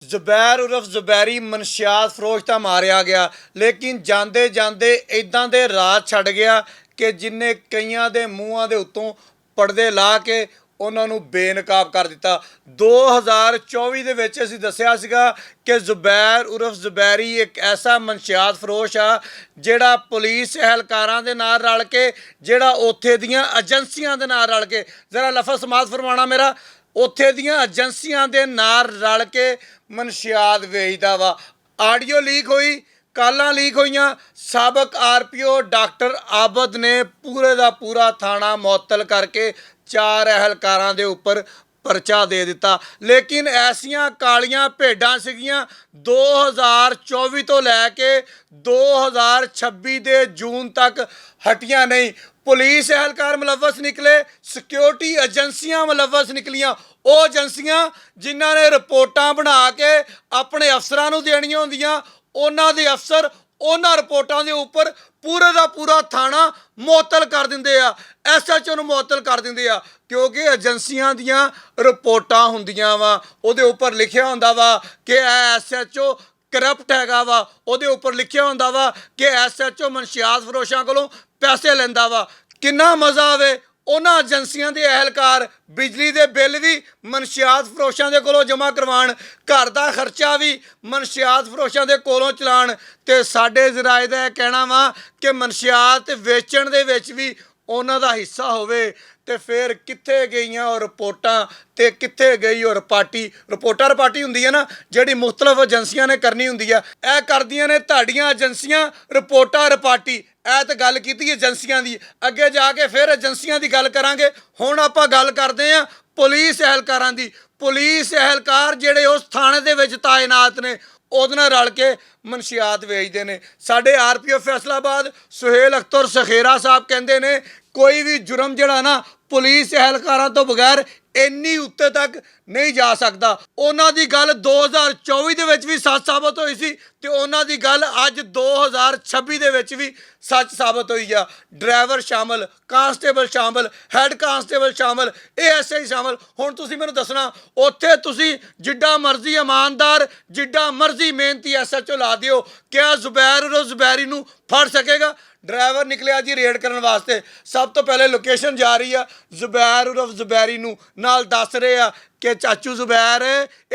ਜ਼ੁਬੈਰ ਉਰਫ ਜ਼ੁਬੈਰੀ ਮਨਸ਼ਿਆਤ ਫਰੋਸ਼ ਤਾਂ ਮਾਰਿਆ ਗਿਆ, ਲੇਕਿਨ ਜਾਂਦੇ ਜਾਂਦੇ ਇੱਦਾਂ ਦੇ ਰਾਜ ਛੱਡ ਗਿਆ ਕਿ ਜਿੰਨੇ ਕਈਆਂ ਦੇ ਮੂੰਹਾਂ ਦੇ ਉੱਤੋਂ ਪਰਦੇ ਲਾ ਕੇ ਉਹਨਾਂ ਨੂੰ ਬੇਨਕਾਬ ਕਰ ਦਿੱਤਾ। 2024 ਦੇ ਵਿੱਚ ਅਸੀਂ ਦੱਸਿਆ ਸੀਗਾ ਕਿ ਜ਼ੁਬੈਰ ਉਰਫ ਜ਼ੁਬੈਰੀ ਇੱਕ ਐਸਾ ਮਨਸ਼ਿਆਤ ਫਰੋਸ਼ ਆ ਜਿਹੜਾ ਪੁਲਿਸ ਅਹਿਲਕਾਰਾਂ ਦੇ ਨਾਲ ਰਲ ਕੇ, ਜਿਹੜਾ ਉੱਥੇ ਦੀਆਂ ਏਜੰਸੀਆਂ ਦੇ ਨਾਲ ਰਲ ਕੇ, ਜ਼ਰਾ ਲਫ਼ਜ਼ ਸਮਾਤ ਫਰਮਾਉਣਾ ਮੇਰਾ, ਉੱਥੇ ਦੀਆਂ ਏਜੰਸੀਆਂ ਦੇ ਨਾਲ ਰਲ ਕੇ ਮਨਸ਼ਿਆਤ ਵੇਚਦਾ ਵਾ। ਆਡੀਓ ਲੀਕ ਹੋਈ, ਕਾਲਾਂ ਲੀਕ ਹੋਈਆਂ। ਸਾਬਕ ਆਰਪੀਓ ਡਾਕਟਰ ਆਬਦ ਨੇ ਪੂਰੇ ਦਾ ਪੂਰਾ ਥਾਣਾ ਮੁਅੱਤਲ ਕਰਕੇ 4 ਅਹਿਲਕਾਰਾਂ ਦੇ ਉੱਪਰ ਪਰਚਾ ਦੇ ਦਿੱਤਾ। ਲੇਕਿਨ ਐਸੀਆਂ ਕਾਲੀਆਂ ਭੇਡਾਂ ਸੀਗੀਆਂ 2024 ਤੋਂ ਲੈ ਕੇ 2026 ਦੇ ਜੂਨ ਤੱਕ ਹਟੀਆਂ ਨਹੀਂ। ਪੁਲਿਸ ਅਹਿਲਕਾਰ ਮੁਲਵਸ ਨਿਕਲੇ, ਸਿਕਿਉਰਿਟੀ ਏਜੰਸੀਆਂ ਮੁਲਵਸ ਨਿਕਲੀਆਂ। ਉਹ ਏਜੰਸੀਆਂ ਜਿਨ੍ਹਾਂ ਨੇ ਰਿਪੋਰਟਾਂ ਬਣਾ ਕੇ ਆਪਣੇ ਅਫਸਰਾਂ ਨੂੰ ਦੇਣੀਆਂ ਹੁੰਦੀਆਂ, ਉਹਨਾਂ ਦੇ ਅਫਸਰ ਉਹਨਾਂ ਰਿਪੋਰਟਾਂ ਦੇ ਉੱਪਰ ਪੂਰੇ ਦਾ ਪੂਰਾ ਥਾਣਾ ਮੁਅੱਤਲ ਕਰ ਦਿੰਦੇ ਆ, SHO ਨੂੰ ਮੁਅੱਤਲ ਕਰ ਦਿੰਦੇ ਆ, ਕਿਉਂਕਿ ਏਜੰਸੀਆਂ ਦੀਆਂ ਰਿਪੋਰਟਾਂ ਹੁੰਦੀਆਂ ਵਾ, ਉਹਦੇ ਉੱਪਰ ਲਿਖਿਆ ਹੁੰਦਾ ਵਾ ਕਿ ਇਹ SHO ਕਰਪਟ ਹੈਗਾ ਵਾ, ਉਹਦੇ ਉੱਪਰ ਲਿਖਿਆ ਹੁੰਦਾ ਵਾ ਕਿ SHO ਮਨਸ਼ਿਆਤ ਫਰੋਸ਼ਾਂ ਕੋਲੋਂ ਪੈਸੇ ਲੈਂਦਾ ਵਾ। ਕਿੰਨਾ ਮਜ਼ਾ ਆਵੇ ਉਹਨਾਂ ਏਜੰਸੀਆਂ ਦੇ ਅਹਿਲਕਾਰ ਬਿਜਲੀ ਦੇ ਬਿੱਲ ਵੀ ਮਨਸ਼ਿਆਤ ਫਰੋਸ਼ਾਂ ਦੇ ਕੋਲੋਂ ਜਮ੍ਹਾਂ ਕਰਵਾਉਣ, ਘਰ ਦਾ ਖਰਚਾ ਵੀ ਮਨਸ਼ਿਆਤ ਫਰੋਸ਼ਾਂ ਦੇ ਕੋਲੋਂ ਚਲਾਉਣ, ਤੇ ਸਾਡੇ ਜ਼ਰਾਏ ਦਾ ਇਹ ਕਹਿਣਾ ਵਾ ਕਿ ਮਨਸ਼ਿਆਤ ਵੇਚਣ ਦੇ ਵਿੱਚ ਵੀ ਉਹਨਾਂ ਦਾ ਹਿੱਸਾ ਹੋਵੇ। ਤੇ ਫਿਰ ਕਿੱਥੇ ਗਈਆਂ ਉਹ ਰਿਪੋਰਟਾਂ ਤੇ ਕਿੱਥੇ ਗਈ ਉਹ ਰਿਪਾਰਟੀ? ਰਿਪੋਰਟੀ ਹੁੰਦੀ ਹੈ ਨਾ, ਜਿਹੜੀ ਮੁਖਤਲਿਫ ਏਜੰਸੀਆਂ ਨੇ ਕਰਨੀ ਹੁੰਦੀ ਆ, ਇਹ ਕਰਦੀਆਂ ਨੇ ਤੁਹਾਡੀਆਂ ਏਜੰਸੀਆਂ ਰਿਪਾਰਟੀ। ਇਹ ਤਾਂ ਗੱਲ ਕੀਤੀ ਏਜੰਸੀਆਂ ਦੀ, ਅੱਗੇ ਜਾ ਕੇ ਫਿਰ ਏਜੰਸੀਆਂ ਦੀ ਗੱਲ ਕਰਾਂਗੇ। ਹੁਣ ਆਪਾਂ ਗੱਲ ਕਰਦੇ ਹਾਂ ਪੁਲਿਸ ਅਹਿਲਕਾਰਾਂ ਦੀ। ਪੁਲਿਸ ਅਹਿਲਕਾਰ ਜਿਹੜੇ ਉਸ ਥਾਣੇ ਦੇ ਵਿੱਚ ਤਾਇਨਾਤ ਨੇ, ਉਹਦੇ ਨਾਲ ਰਲ ਕੇ ਮਨਸ਼ਿਆਤ ਵੇਚਦੇ ਨੇ। ਸਾਡੇ ਆਰਪੀਓ ਫੈਸਲਾਬਾਦ ਸੁਹੇਲ ਅਖਤਰ ਸਖੇਰਾ ਸਾਹਿਬ ਕਹਿੰਦੇ ਨੇ ਕੋਈ ਵੀ ਜੁਰਮ ਜਿਹੜਾ ਨਾ ਪੁਲਿਸ ਅਹਿਲਕਾਰਾਂ ਤੋਂ ਬਗੈਰ ਇੰਨੀ ਉੱਤੇ ਤੱਕ ਨਹੀਂ ਜਾ ਸਕਦਾ। ਉਹਨਾਂ ਦੀ ਗੱਲ 2024 ਦੇ ਵਿੱਚ ਵੀ ਸੱਚ ਸਾਬਤ ਹੋਈ ਸੀ ਤੇ ਉਹਨਾਂ ਦੀ ਗੱਲ ਅੱਜ 2026 ਦੇ ਵਿੱਚ ਵੀ ਸੱਚ ਸਾਬਤ ਹੋਈ ਆ। ਡਰਾਈਵਰ ਸ਼ਾਮਲ, ਕਾਂਸਟੇਬਲ ਸ਼ਾਮਲ, ਹੈੱਡ ਕਾਂਸਟੇਬਲ ਸ਼ਾਮਲ, ASI ਸ਼ਾਮਲ। ਹੁਣ ਤੁਸੀਂ ਮੈਨੂੰ ਦੱਸਣਾ, ਉੱਥੇ ਤੁਸੀਂ ਜਿੱਡਾ ਮਰਜ਼ੀ ਇਮਾਨਦਾਰ, ਜਿੱਡਾ ਮਰਜ਼ੀ ਮਿਹਨਤੀ SHO ਲਾ ਦਿਓ, ਕਿਆ ਜ਼ੁਬੈਰ ਉਰਫ ਜ਼ੁਬੈਰੀ ਨੂੰ ਫੜ ਸਕੇਗਾ? ਡਰਾਈਵਰ ਨਿਕਲਿਆ ਜੀ ਰੇਡ ਕਰਨ ਵਾਸਤੇ, ਸਭ ਤੋਂ ਪਹਿਲੇ ਲੋਕੇਸ਼ਨ ਜਾ ਰਹੀ ਆ, ਜ਼ੁਬੈਰ ਉਰਫ ਜ਼ੁਬੈਰੀ ਨੂੰ ਨਾਲ ਦੱਸ ਰਹੇ ਆ ਕਿ ਚਾਚੂ ਜ਼ੁਬੈਰ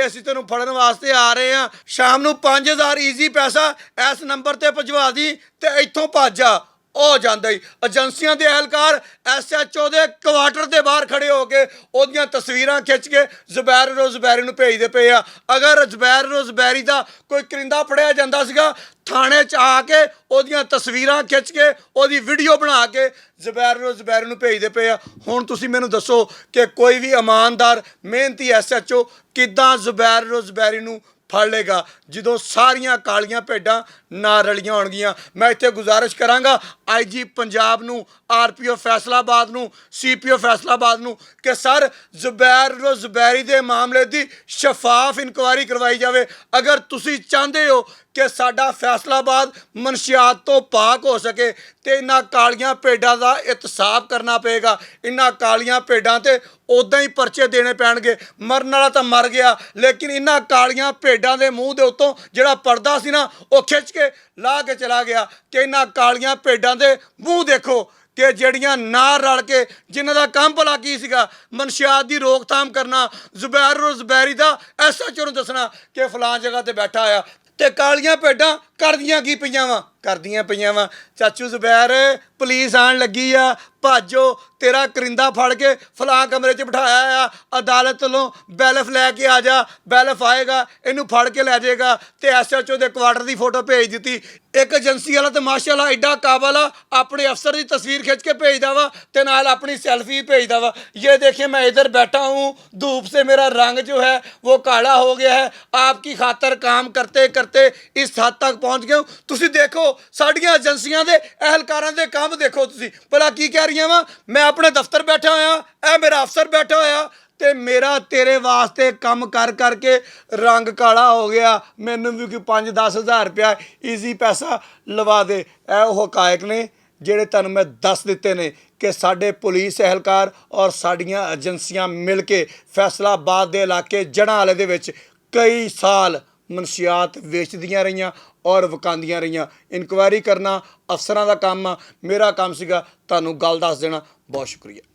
ਅਸੀਂ ਤੈਨੂੰ ਫੜਨ ਵਾਸਤੇ ਆ ਰਹੇ ਆ, ਸ਼ਾਮ ਨੂੰ 5000 ਈਜ਼ੀ ਪੈਸਾ ਇਸ ਨੰਬਰ ਤੇ ਭਜਵਾ ਦੀ ਤੇ ਇੱਥੋਂ ਭੱਜ ਜਾ। ਉਹ ਜਾਂਦਾ ਹੀ ਏਜੰਸੀਆਂ ਦੇ ਅਹਿਲਕਾਰ SHO ਦੇ ਕੁਆਟਰ ਦੇ ਬਾਹਰ ਖੜੇ ਹੋ ਕੇ ਉਹਦੀਆਂ ਤਸਵੀਰਾਂ ਖਿੱਚ ਕੇ ਜ਼ੁਬੈਰ ਉਰਫ ਜ਼ੁਬੈਰੀ ਨੂੰ ਭੇਜਦੇ ਪਏ ਆ। ਅਗਰ ਜ਼ੁਬੈਰ ਉਰਫ ਜ਼ੁਬੈਰੀ ਦਾ ਕੋਈ ਕਰਿੰਦਾ ਫੜਿਆ ਜਾਂਦਾ ਸੀਗਾ, ਥਾਣੇ 'ਚ ਆ ਕੇ ਉਹਦੀਆਂ ਤਸਵੀਰਾਂ ਖਿੱਚ ਕੇ ਉਹਦੀ ਵੀਡੀਓ ਬਣਾ ਕੇ ਜ਼ੁਬੈਰ ਉਰਫ ਜ਼ੁਬੈਰੀ ਨੂੰ ਭੇਜਦੇ ਪਏ ਆ। ਹੁਣ ਤੁਸੀਂ ਮੈਨੂੰ ਦੱਸੋ ਕਿ ਕੋਈ ਵੀ ਇਮਾਨਦਾਰ ਮਿਹਨਤੀ SHO ਕਿੱਦਾਂ ਜ਼ੁਬੈਰ ਉਰਫ ਜ਼ੁਬੈਰੀ ਨੂੰ ਫੜ ਲੇਗਾ ਜਦੋਂ ਸਾਰੀਆਂ ਕਾਲੀਆਂ ਭੇਡਾਂ ਨਾ ਰਲੀਆਂ ਹੋਣਗੀਆਂ? ਮੈਂ ਇੱਥੇ ਗੁਜ਼ਾਰਿਸ਼ ਕਰਾਂਗਾ IG ਪੰਜਾਬ ਨੂੰ, RPO ਫੈਸਲਾਬਾਦ ਨੂੰ, CPO ਫੈਸਲਾਬਾਦ ਨੂੰ ਕਿ ਸਰ ਜ਼ੁਬੈਰ ਉਰਫ ਜ਼ੁਬੈਰੀ ਦੇ ਮਾਮਲੇ ਦੀ ਸ਼ਫਾਫ ਇਨਕੁਆਇਰੀ ਕਰਵਾਈ ਜਾਵੇ। ਅਗਰ ਤੁਸੀਂ ਚਾਹੁੰਦੇ ਹੋ ਕਿ ਸਾਡਾ ਫੈਸਲਾਬਾਦ ਮਨਸ਼ਿਆਤ ਤੋਂ ਪਾਕ ਹੋ ਸਕੇ ਤੇ ਇਹਨਾਂ ਕਾਲੀਆਂ ਭੇਡਾਂ ਦਾ ਇਤਸਾਫ ਕਰਨਾ ਪਏਗਾ। ਇਹਨਾਂ ਕਾਲੀਆਂ ਭੇਡਾਂ ਤੇ ਉੱਦਾਂ ਹੀ ਪਰਚੇ ਦੇਣੇ ਪੈਣਗੇ। ਮਰਨ ਵਾਲਾ ਤਾਂ ਮਰ ਗਿਆ, ਲੇਕਿਨ ਇਹਨਾਂ ਕਾਲੀਆਂ ਭੇਡਾਂ ਦੇ ਮੂੰਹ ਦੇ ਉੱਤੋਂ ਜਿਹੜਾ ਪਰਦਾ ਸੀ ਨਾ, ਉਹ ਖਿੱਚ ਕੇ ਲਾ ਕੇ ਚਲਾ ਗਿਆ। ਕਿ ਇਹਨਾਂ ਕਾਲੀਆਂ ਭੇਡਾਂ ਦੇ ਮੂੰਹ ਦੇਖੋ ਕਿ ਜਿਹੜੀਆਂ ਨਾਲ ਰਲ ਕੇ, ਜਿਨ੍ਹਾਂ ਦਾ ਕੰਮ ਭਲਾ ਕੀ ਸੀਗਾ, ਮਨਸ਼ਿਆਤ ਦੀ ਰੋਕਥਾਮ ਕਰਨਾ, ਜ਼ੁਬੈਰ ਉਰਫ ਜ਼ੁਬੈਰੀ ਦਾ SHO ਨੂੰ ਦੱਸਣਾ ਕਿ ਫਲਾਂ ਜਗ੍ਹਾ ਤੇ ਬੈਠਾ ਆ, ਤੇ ਕਾਲੀਆਂ ਭੇਡਾਂ ਕਰਦੀਆਂ ਕੀ ਪਈਆਂ ਵਾ? ਚਾਚੂ ਜ਼ੁਬੈਰ ਪੁਲਿਸ ਆਉਣ ਲੱਗੀ ਆ, ਭਾਜੋ, ਤੇਰਾ ਕਰਿੰਦਾ ਫੜ ਕੇ ਫਲਾਂ ਕਮਰੇ 'ਚ ਬਿਠਾਇਆ ਆ, ਅਦਾਲਤ ਵੱਲੋਂ ਬੈਲਫ ਲੈ ਕੇ ਆ ਜਾ। ਬੈਲਫ ਆਏਗਾ, ਇਹਨੂੰ ਫੜ ਕੇ ਲੈ ਜਾਏਗਾ। ਤੇ SHO ਦੇ ਕੁਆਟਰ ਦੀ ਫੋਟੋ ਭੇਜ ਦਿੱਤੀ। ਇੱਕ ਏਜੰਸੀ ਵਾਲਾ ਤੇ ਮਾਸ਼ਾਅੱਲਾ ਐਡਾ ਕਾਬਲ ਆ, ਆਪਣੇ ਅਫਸਰ ਦੀ ਤਸਵੀਰ ਖਿੱਚ ਕੇ ਭੇਜਦਾ ਵਾ ਤੇ ਨਾਲ ਆਪਣੀ ਸੈਲਫੀ ਭੇਜਦਾ ਵਾ। ये देखिए मैं इधर बैठा हूँ, धूप से मेरा रंग जो है वो काला हो गया है, आपकी खातर काम करते करते इस हद तक पहुँच गया हूँ। ਤੁਸੀਂ ਦੇਖੋ ਸਾਡੀਆਂ ਏਜੰਸੀਆਂ ਦੇ ਅਹਿਲਕਾਰਾਂ ਦੇ ਕੰਮ ਦੇਖੋ। ਤੁਸੀਂ ਭਲਾ ਕੀ ਕਹਿ ਰਹੀਆਂ ਵਾ? ਮੈਂ ਆਪਣੇ ਦਫ਼ਤਰ ਬੈਠਾ ਹੋਇਆ, ਇਹ ਮੇਰਾ ਅਫਸਰ ਬੈਠਾ ਹੋਇਆ ਤੇ ਮੇਰਾ ਤੇਰੇ ਵਾਸਤੇ ਕੰਮ ਕਰ ਕਰਕੇ ਰੰਗ ਕਾਲਾ ਹੋ ਗਿਆ, ਮੈਨੂੰ ਵੀ ਕੋਈ 5-10 ਹਜ਼ਾਰ ਰੁਪਇਆ ਈਜ਼ੀ ਪੈਸਾ ਲਵਾ ਦੇ। ਇਹ ਉਹ ਹਕਾਇਕ ਨੇ ਜਿਹੜੇ ਤੁਹਾਨੂੰ ਮੈਂ ਦੱਸ ਦਿੱਤੇ ਨੇ ਕਿ ਸਾਡੇ ਪੁਲਿਸ ਅਹਿਲਕਾਰ ਔਰ ਸਾਡੀਆਂ ਏਜੰਸੀਆਂ ਮਿਲ ਕੇ ਫੈਸਲਾਬਾਦ ਦੇ ਇਲਾਕੇ ਜੜ੍ਹਾਂ ਵਾਲੇ ਦੇ ਵਿੱਚ ਕਈ ਸਾਲ ਮਨਸ਼ਿਆਤ ਵੇਚਦੀਆਂ ਰਹੀਆਂ ਔਰ ਵਿਕਾਉਂਦੀਆਂ ਰਹੀਆਂ। ਇਨਕੁਆਇਰੀ ਕਰਨਾ ਅਫਸਰਾਂ ਦਾ ਕੰਮ ਆ, ਮੇਰਾ ਕੰਮ ਸੀਗਾ ਤੁਹਾਨੂੰ ਗੱਲ ਦੱਸ ਦੇਣਾ। ਬਹੁਤ ਸ਼ੁਕਰੀਆ।